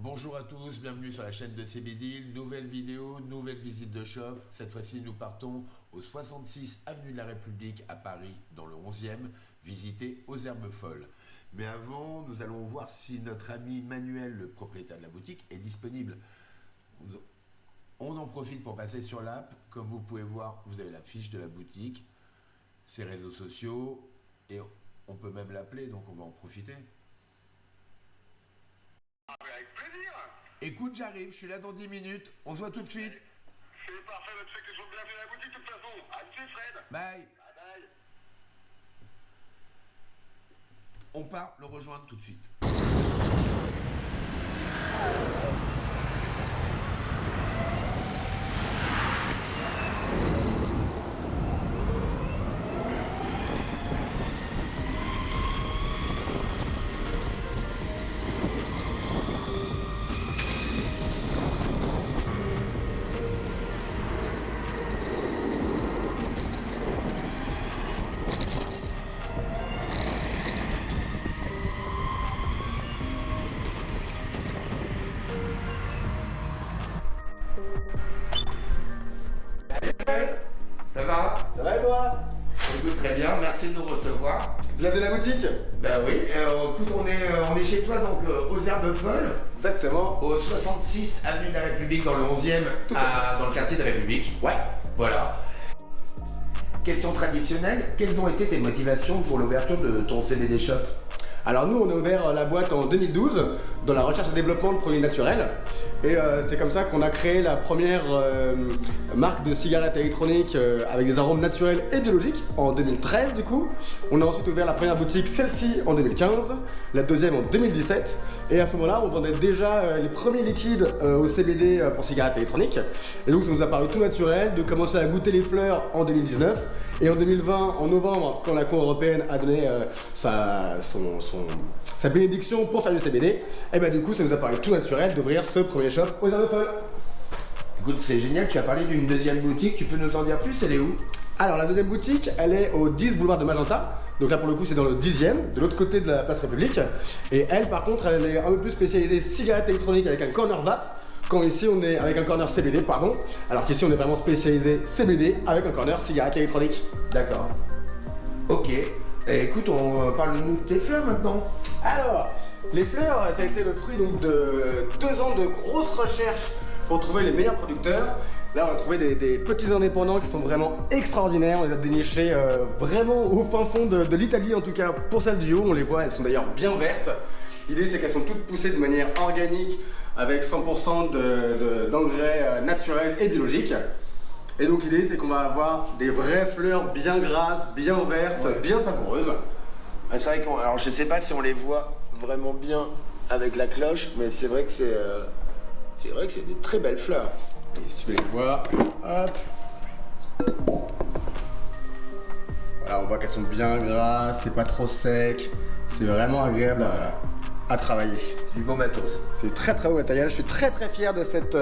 Bonjour à tous, bienvenue sur la chaîne de CBD, nouvelle vidéo, nouvelle visite de shop. Cette fois-ci, nous partons au 66 avenue de la République à Paris, dans le 11e, visiter aux Herbes Folles. Mais avant, nous allons voir si notre ami Manuel, le propriétaire de la boutique, est disponible. On en profite pour passer sur l'app. Comme vous pouvez voir, vous avez la fiche de la boutique, ses réseaux sociaux, et on peut même l'appeler, donc on va en profiter. Avec plaisir. Écoute, j'arrive, je suis là dans 10 minutes, on se voit tout de suite. C'est parfait, tu sais que je suis bienvenue à la boutique de toute façon. À dessus Fred. Bye. Bye bye. On part le rejoindre tout de suite. Ça va? Ça va et toi? Écoute, très bien, merci de nous recevoir. Bienvenue à la boutique. Bah oui, écoute, on est chez toi donc aux Herbes Folles, Exactement. au 66 avenue de la République, dans le 11e, dans le quartier de République. Ouais. Voilà. Question traditionnelle, quelles ont été tes motivations pour l'ouverture de ton CBD shop? Alors nous on a ouvert la boîte en 2012 dans la recherche et développement de produits naturels et c'est comme ça qu'on a créé la première marque de cigarettes électroniques avec des arômes naturels et biologiques en 2013 du coup. On a ensuite ouvert la première boutique, celle-ci en 2015, la deuxième en 2017 et à ce moment-là on vendait déjà les premiers liquides au CBD pour cigarettes électroniques et donc ça nous a paru tout naturel de commencer à goûter les fleurs en 2019 et en 2020, en novembre, quand la Cour européenne a donné sa bénédiction pour faire du CBD, et ben du coup ça nous a paru tout naturel d'ouvrir ce premier shop aux Herbes Folles. Écoute, c'est génial, tu as parlé d'une deuxième boutique, tu peux nous en dire plus, elle est où? Alors la deuxième boutique, elle est au 10 boulevard de Magenta, donc là pour le coup c'est dans le 10e, de l'autre côté de la place République, et elle par contre elle est un peu plus spécialisée cigarettes électroniques avec un corner vape, quand ici on est avec un corner CBD, pardon, alors qu'ici on est vraiment spécialisé CBD avec un corner cigarettes électroniques. D'accord. Ok. Écoute, on parle-nous de tes fleurs maintenant. Alors, les fleurs, ça a été le fruit donc, de 2 ans de grosses recherches pour trouver les meilleurs producteurs. Là, on a trouvé des petits indépendants qui sont vraiment extraordinaires. On les a dénichés vraiment au fin fond de l'Italie, en tout cas pour celles du haut. On les voit, elles sont d'ailleurs bien vertes. L'idée, c'est qu'elles sont toutes poussées de manière organique avec 100% d'engrais naturels et biologiques. Et donc l'idée c'est qu'on va avoir des vraies fleurs bien grasses, bien vertes, bien savoureuses. Ah, c'est vrai alors je sais pas si on les voit vraiment bien avec la cloche, mais c'est vrai que c'est des très belles fleurs. Et si tu veux les voir, hop. Voilà, on voit qu'elles sont bien grasses, c'est pas trop sec, c'est vraiment agréable à travailler. C'est du beau matos. C'est du très beau matériel, je suis très fier de cette,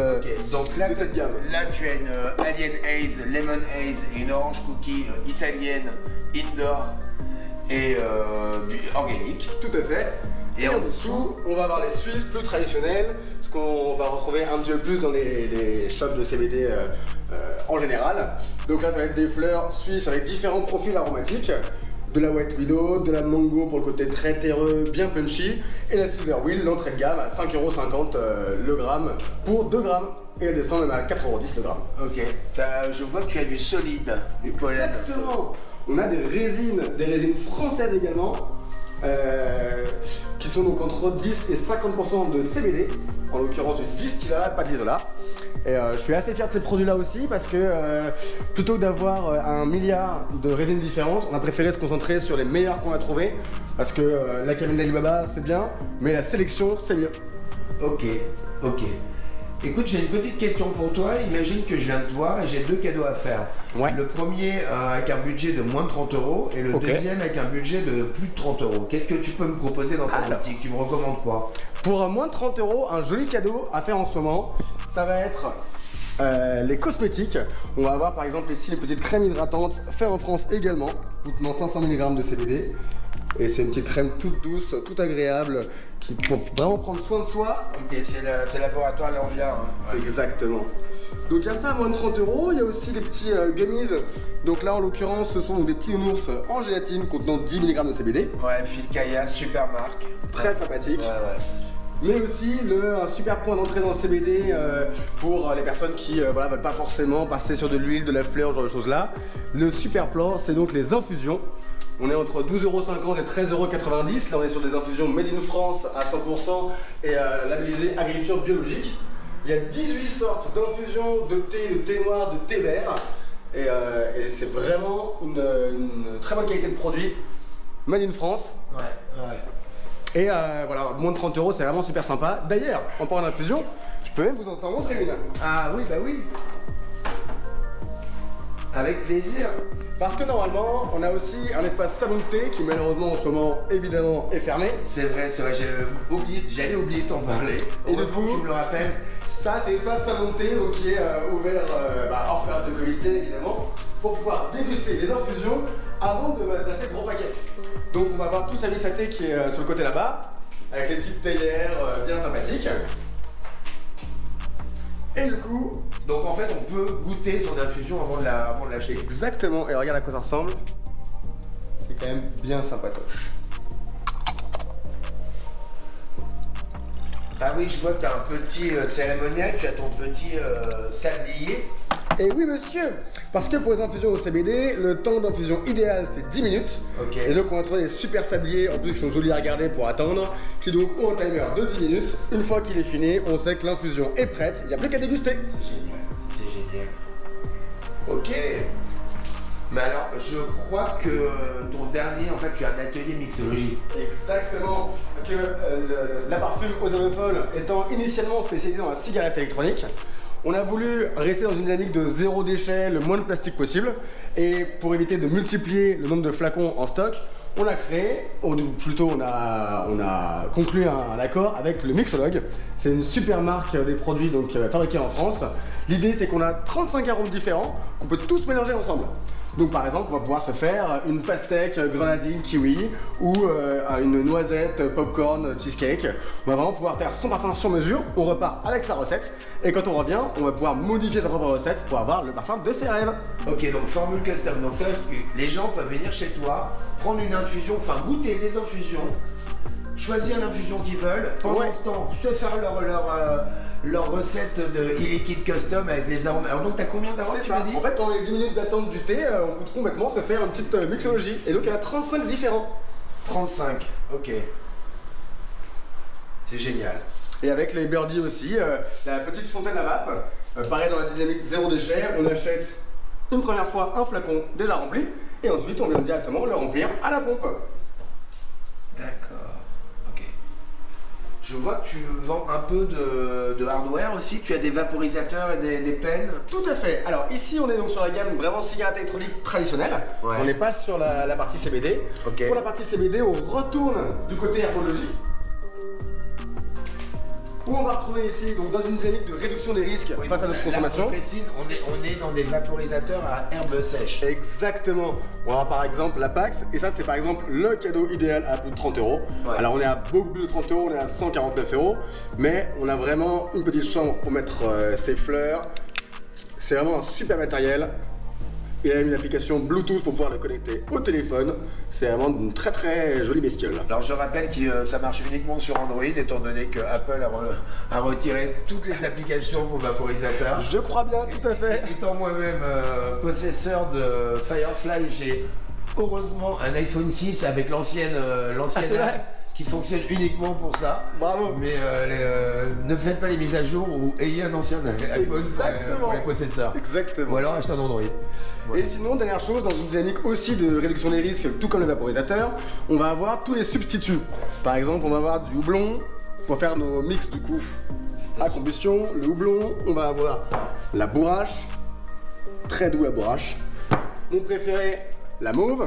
Donc là, de cette gamme. Là tu as une Alien Haze, Lemon Haze et une Orange Cookie italienne, indoor et organique. Tout à fait. Et en dessous, on va avoir les Suisses plus traditionnels, ce qu'on va retrouver un petit peu plus dans les shops de CBD en général. Donc là, ça va être des fleurs suisses avec différents profils aromatiques. De la White Widow, de la Mango pour le côté très terreux, bien punchy, et la Silver Wheel, l'entrée de gamme à 5,50€ le gramme pour 2 grammes, et elle descend même à 4,10€ le gramme. Ok, je vois que tu as du solide, du pollen. Exactement. On a des résines françaises également, qui sont donc entre 10 et 50% de CBD, en l'occurrence du distillat, pas de l'isolat. Et je suis assez fier de ces produits-là aussi parce que plutôt que d'avoir 1 milliard de résines différentes, on a préféré se concentrer sur les meilleures qu'on a trouvées parce que la cabine d'Alibaba c'est bien, mais la sélection c'est mieux. Ok. Écoute, j'ai une petite question pour toi. Imagine que je viens de te voir et j'ai 2 cadeaux à faire. Ouais. Le premier avec un budget de moins de 30€ et le deuxième avec un budget de plus de 30€. Qu'est-ce que tu peux me proposer dans ta boutique? Tu me recommandes quoi? Pour moins de 30€, un joli cadeau à faire en ce moment, ça va être les cosmétiques. On va avoir par exemple ici les petites crèmes hydratantes faites en France également, contenant 500 mg de CBD. Et c'est une petite crème toute douce, toute agréable, qui pour vraiment prendre soin de soi. Ok, c'est laboratoire L'Envia. Hein. Ouais. Exactement. Donc il y a ça à moins de 30 €. Il y a aussi les petits gummies. Donc là en l'occurrence ce sont des petits ours en gélatine contenant 10 mg de CBD. Ouais, Phil Kaya, super marque. Très sympathique. Ouais. Mais aussi un super point d'entrée dans le CBD pour les personnes qui voilà, veulent pas forcément passer sur de l'huile, de la fleur, ce genre de choses là. Le super plan, c'est donc les infusions. On est entre 12,50 € et 13,90 €. Là on est sur des infusions made in France à 100% et labellisées agriculture biologique. Il y a 18 sortes d'infusions de thé noir, de thé vert. Et c'est vraiment une très bonne qualité de produit. Made in France. Ouais. Et voilà, moins de 30 €, c'est vraiment super sympa. D'ailleurs, en parlant d'infusion, je peux même vous en montrer une. Ah oui, bah oui. Avec plaisir. Parce que normalement, on a aussi un espace salon de thé qui malheureusement en ce moment, évidemment, est fermé. C'est vrai, j'allais oublier de t'en parler. Et du coup, tu me le rappelles. Ça, c'est l'espace salon de thé donc, qui est ouvert hors période de Covid, bien évidemment, pour pouvoir déguster les infusions avant d'acheter le gros paquet. Donc on va avoir tout service à thé qui est sur le côté là-bas, avec les petites théières bien sympathiques. Et du coup... Donc en fait on peut goûter son infusion avant de l'acheter. Exactement, et regarde à quoi ça ressemble. C'est quand même bien sympatoche. Ah oui, je vois que tu as un petit cérémonial, tu as ton petit sablier. Et oui monsieur, parce que pour les infusions au CBD, le temps d'infusion idéal c'est 10 minutes. Ok. Et donc on va trouver des super sabliers, en plus qui sont jolis à regarder pour attendre, qui donc ont un timer de 10 minutes. Une fois qu'il est fini, on sait que l'infusion est prête, il n'y a plus qu'à déguster. C'est génial. Ok. Mais alors, je crois que ton dernier, en fait, tu as un atelier mixologie. Exactement. Parce que la parfume aux herbes folles étant initialement spécialisée dans la cigarette électronique, on a voulu rester dans une dynamique de zéro déchet, le moins de plastique possible. Et pour éviter de multiplier le nombre de flacons en stock, on a créé, ou plutôt on a conclu un accord avec le Mixologue. C'est une super marque des produits donc, fabriqués en France. L'idée c'est qu'on a 35 arômes différents qu'on peut tous mélanger ensemble. Donc par exemple, on va pouvoir se faire une pastèque grenadine kiwi ou une noisette popcorn cheesecake. On va vraiment pouvoir faire son parfum sur mesure. On repart avec sa recette et quand on revient, on va pouvoir modifier sa propre recette pour avoir le parfum de ses rêves. Ok, donc formule custom. Donc ça, les gens peuvent venir chez toi, prendre une infusion, enfin goûter les infusions, choisir l'infusion qu'ils veulent. Pendant ce temps, se faire leur recette de e-liquide custom avec les arômes. Alors donc t'as combien d'arômes tu m'as dit? En fait, dans les 10 minutes d'attente du thé, on peut complètement se faire une petite mixologie. Et donc il y en a 35 différents. 35, ok. C'est génial. Et avec les birdies aussi, la petite fontaine à vape, pareil dans la dynamique zéro déchet, on achète une première fois un flacon déjà rempli et ensuite on vient directement le remplir à la pompe. D'accord, ok. Je vois que tu vends un peu de hardware aussi, tu as des vaporisateurs et des pennes. Tout à fait. Alors ici on est donc sur la gamme vraiment cigarette électronique traditionnelle. Ouais. On n'est pas sur la partie CBD. Ok. Pour la partie CBD, on retourne du côté herbologie. Où on va retrouver ici, donc dans une dynamique de réduction des risques face à notre consommation. Là, on précise, on est dans des vaporisateurs à herbe sèche. Exactement. On va avoir par exemple la Pax, et ça c'est par exemple le cadeau idéal à plus de 30 €. Ouais. Alors on est à beaucoup plus de 30 €, on est à 149 €, mais on a vraiment une petite chambre pour mettre ses fleurs. C'est vraiment un super matériel. Il y a une application Bluetooth pour pouvoir le connecter au téléphone. C'est vraiment une très très jolie bestiole. Alors je rappelle que ça marche uniquement sur Android, étant donné que Apple a retiré toutes les applications pour vaporisateur. Je crois bien, tout à fait. Étant moi-même possesseur de Firefly, j'ai heureusement un iPhone 6 avec l'ancienne c'est vrai app qui fonctionne uniquement pour ça. Bravo. Mais ne faites pas les mises à jour ou ayez un ancien iPhone pour les possesseurs. Exactement. Ou alors achetez un Android. Et sinon, dernière chose, dans une dynamique aussi de réduction des risques, tout comme le vaporisateur, on va avoir tous les substituts. Par exemple, on va avoir du houblon pour faire nos mix du coup à combustion. Le houblon, on va avoir la bourrache, très doux la bourrache. Mon préféré, la mauve.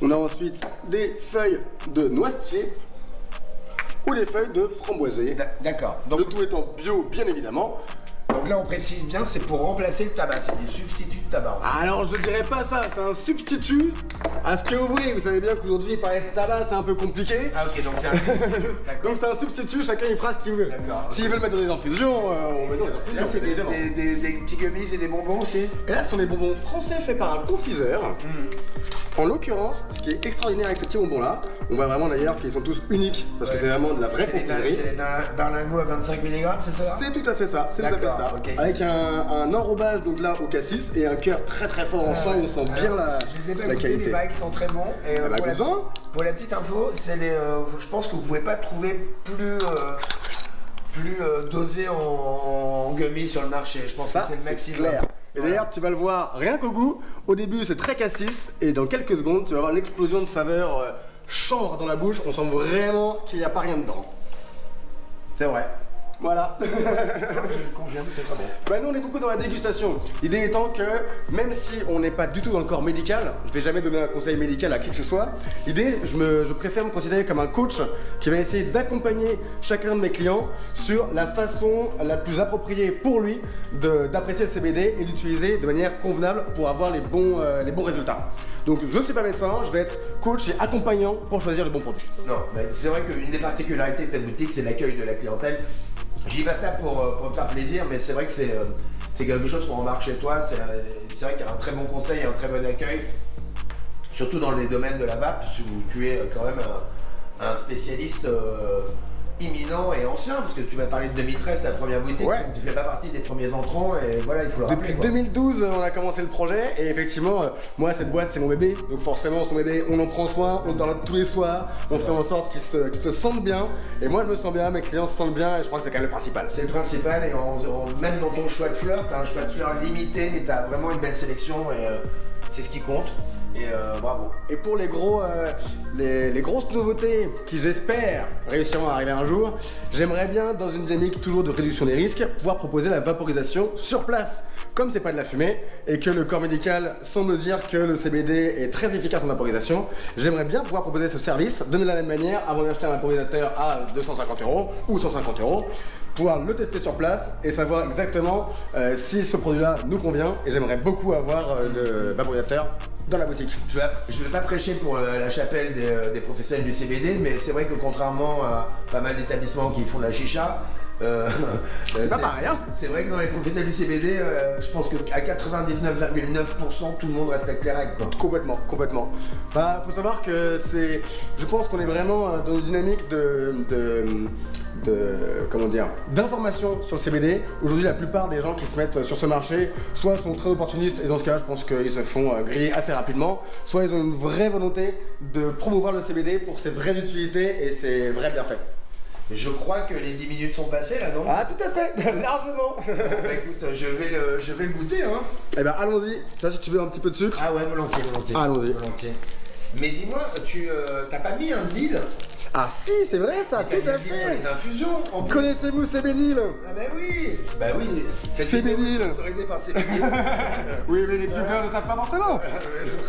On a ensuite des feuilles de noisetier ou des feuilles de framboisier. D'accord. Le tout étant bio, bien évidemment. Donc donc là on précise bien, c'est pour remplacer le tabac, c'est des substituts de tabac. Alors je dirais pas ça, c'est un substitut à ce que vous voulez. Vous savez bien qu'aujourd'hui parler de tabac c'est un peu compliqué. Ah ok, donc c'est un substitut. D'accord. Donc c'est un substitut, chacun il fera ce qu'il veut. D'accord. S'ils veulent mettre dans des infusions, on met dans les infusions. Là c'est évidemment. des petits gummies et des bonbons aussi. Et là ce sont des bonbons français faits par un confiseur. En l'occurrence, ce qui est extraordinaire avec ces petits bonbons là, on voit vraiment d'ailleurs qu'ils sont tous uniques parce que c'est vraiment de la vraie confiserie. C'est des berlingots à 25 mg, c'est ça? C'est tout à fait ça, c'est tout à fait ça. Ok. Avec un enrobage donc là au cassis et un cœur très très fort en sang, on sent bien Je les ai pas la goûtés, qualité. les bails qui sont très bons. Et bah, goûte-en. pour la petite info, c'est les, je pense que vous pouvez pas trouver plus dosé en gummies sur le marché. Je pense Ça, que c'est le c'est maximum. clair. Et d'ailleurs, tu vas le voir rien qu'au goût. Au début, c'est très cassis et dans quelques secondes, tu vas avoir l'explosion de saveur chanvre dans la bouche. On sent vraiment qu'il n'y a pas rien dedans. C'est vrai. Voilà. Je le confirme, c'est très bon. Bah nous on est beaucoup dans la dégustation. L'idée étant que même si on n'est pas du tout dans le corps médical, je vais jamais donner un conseil médical à qui que ce soit. L'idée, je préfère me considérer comme un coach qui va essayer d'accompagner chacun de mes clients sur la façon la plus appropriée pour lui d'apprécier le CBD et d'utiliser de manière convenable pour avoir les bons résultats. Donc je ne suis pas médecin, je vais être coach et accompagnant pour choisir le bon produit. Non, mais c'est vrai qu'une des particularités de ta boutique, c'est l'accueil de la clientèle. Je dis pas ça pour me faire plaisir, mais c'est vrai que c'est quelque chose qu'on remarque chez toi. C'est vrai qu'il y a un très bon conseil et un très bon accueil, surtout dans les domaines de la vape, où tu es quand même un spécialiste imminent et ancien, parce que tu m'as parlé de 2013, ta première boutique, Ouais. donc tu fais pas partie des premiers entrants, et voilà, il faut le rappeler. Depuis quoi. 2012, on a commencé le projet et effectivement, moi cette boîte c'est mon bébé, donc forcément son bébé, on en prend soin, on le donne tous les soirs, on fait en sorte qu'il se sente bien et moi je me sens bien, mes clients se sentent bien et je crois que c'est quand même le principal. C'est le principal, et même dans ton choix de fleurs, tu as un choix de fleurs limité, mais tu as vraiment une belle sélection, et c'est ce qui compte. Et bravo. Et pour les grosses nouveautés qui j'espère réussiront à arriver un jour, j'aimerais bien dans une dynamique toujours de réduction des risques, pouvoir proposer la vaporisation sur place. Comme c'est pas de la fumée et que le corps médical semble dire que le CBD est très efficace en vaporisation, j'aimerais bien pouvoir proposer ce service de la même manière avant d'acheter un vaporisateur à 250 € ou 150 €, pouvoir le tester sur place et savoir exactement si ce produit-là nous convient. Et j'aimerais beaucoup avoir le vaporisateur dans la boutique. Je vais pas prêcher pour la chapelle des professionnels du CBD, mais c'est vrai que contrairement à pas mal d'établissements qui font de la chicha, C'est pas pareil, hein. C'est vrai que dans les professionnels du CBD, je pense qu'à 99,9% tout le monde respecte les règles, quoi. Complètement. Bah, faut savoir que je pense qu'on est vraiment dans une dynamique d'information sur le CBD. Aujourd'hui, la plupart des gens qui se mettent sur ce marché, soit sont très opportunistes, et dans ce cas, je pense qu'ils se font griller assez rapidement, soit ils ont une vraie volonté de promouvoir le CBD pour ses vraies utilités et ses vrais bienfaits. Je crois que les 10 minutes sont passées là, non? Ah, tout à fait, largement. Bah écoute, je vais le goûter, hein. Eh ben, allons-y. Ça, si tu veux un petit peu de sucre. Ah ouais, volontiers. Allons-y. Volontiers. Mais dis-moi, t'as pas mis un deal? Ah si, c'est vrai ça, T'as tout mis un à deal sur fait. les infusions en plus. Connaissez-vous CBD? Ah bah oui. Bah oui. Cette CBD. vidéo est sponsorisée par CBD. Oui, mais les viewers ne savent pas forcément.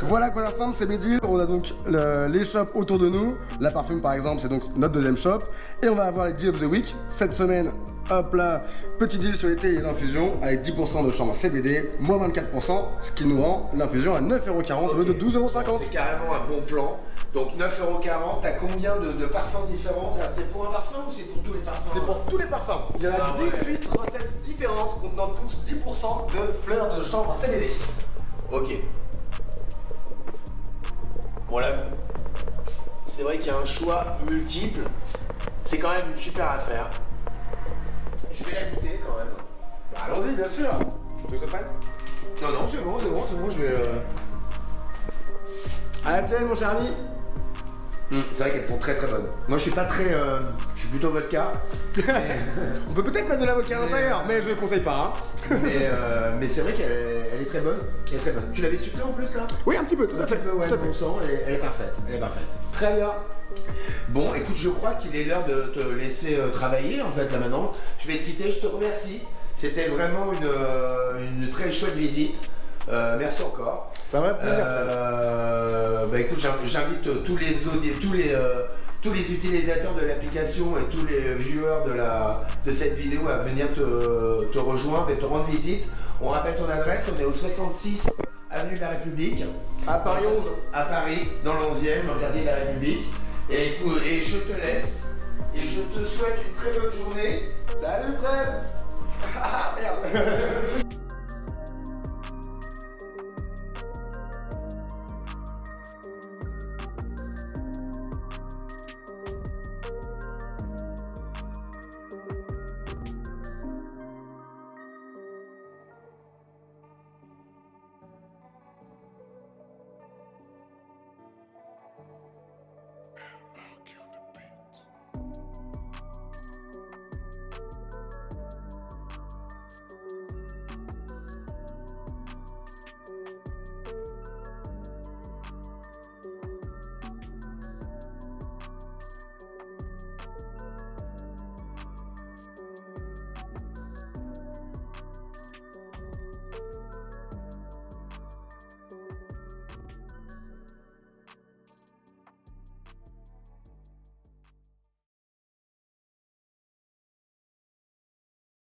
Voilà à quoi ça ressemble CBD. On a donc les shops autour de nous. La Parfume par exemple, c'est donc notre deuxième shop. Et on va avoir les Deal of the Week. Cette semaine, hop là, petit deal sur l'été et les infusions avec 10% de chambre CBD, moins 24%, ce qui nous rend l'infusion à 9,40 € au lieu de 12,50 €. C'est carrément un bon plan. Donc 9,40 €, t'as combien de parfums différents? C'est pour un parfum ou c'est pour tous les parfums? C'est pour tous les parfums. Il y en a Ah ouais. 18 recettes différentes contenant toutes 10% de fleurs de chanvre CBD. Ok. Bon là, c'est vrai qu'il y a un choix multiple. C'est quand même une super affaire. Je vais la goûter quand même. Bah, allons-y, bien sûr. Tu veux prêt? Non, c'est bon, je vais... À la tienne, mon cher ami. C'est vrai qu'elles sont très très bonnes. Moi je suis pas très... je suis plutôt vodka. On peut peut-être mettre de l'avocat à l'intérieur, mais je ne conseille pas. Hein. mais c'est vrai qu'elle est très bonne. Elle est très bonne. Tu l'avais sucrée en plus là? Oui, un petit peu, tout à fait. Ouais, tout à fait. bon sang, elle est parfaite. Elle est parfaite. Très bien. Bon, écoute, je crois qu'il est l'heure de te laisser travailler en fait là maintenant. Je vais te quitter, je te remercie. C'était vraiment une très chouette visite. Merci encore. Ça va, plaisir. Bah écoute, j'invite tous tous les utilisateurs de l'application et tous les viewers de cette vidéo à venir te rejoindre et te rendre visite. On rappelle ton adresse, on est au 66 avenue de la République. À Paris 11. À Paris, dans le 11e, dans le quartier de la République. Et je te laisse. Et je te souhaite une très bonne journée. Salut Fred. Ah merde.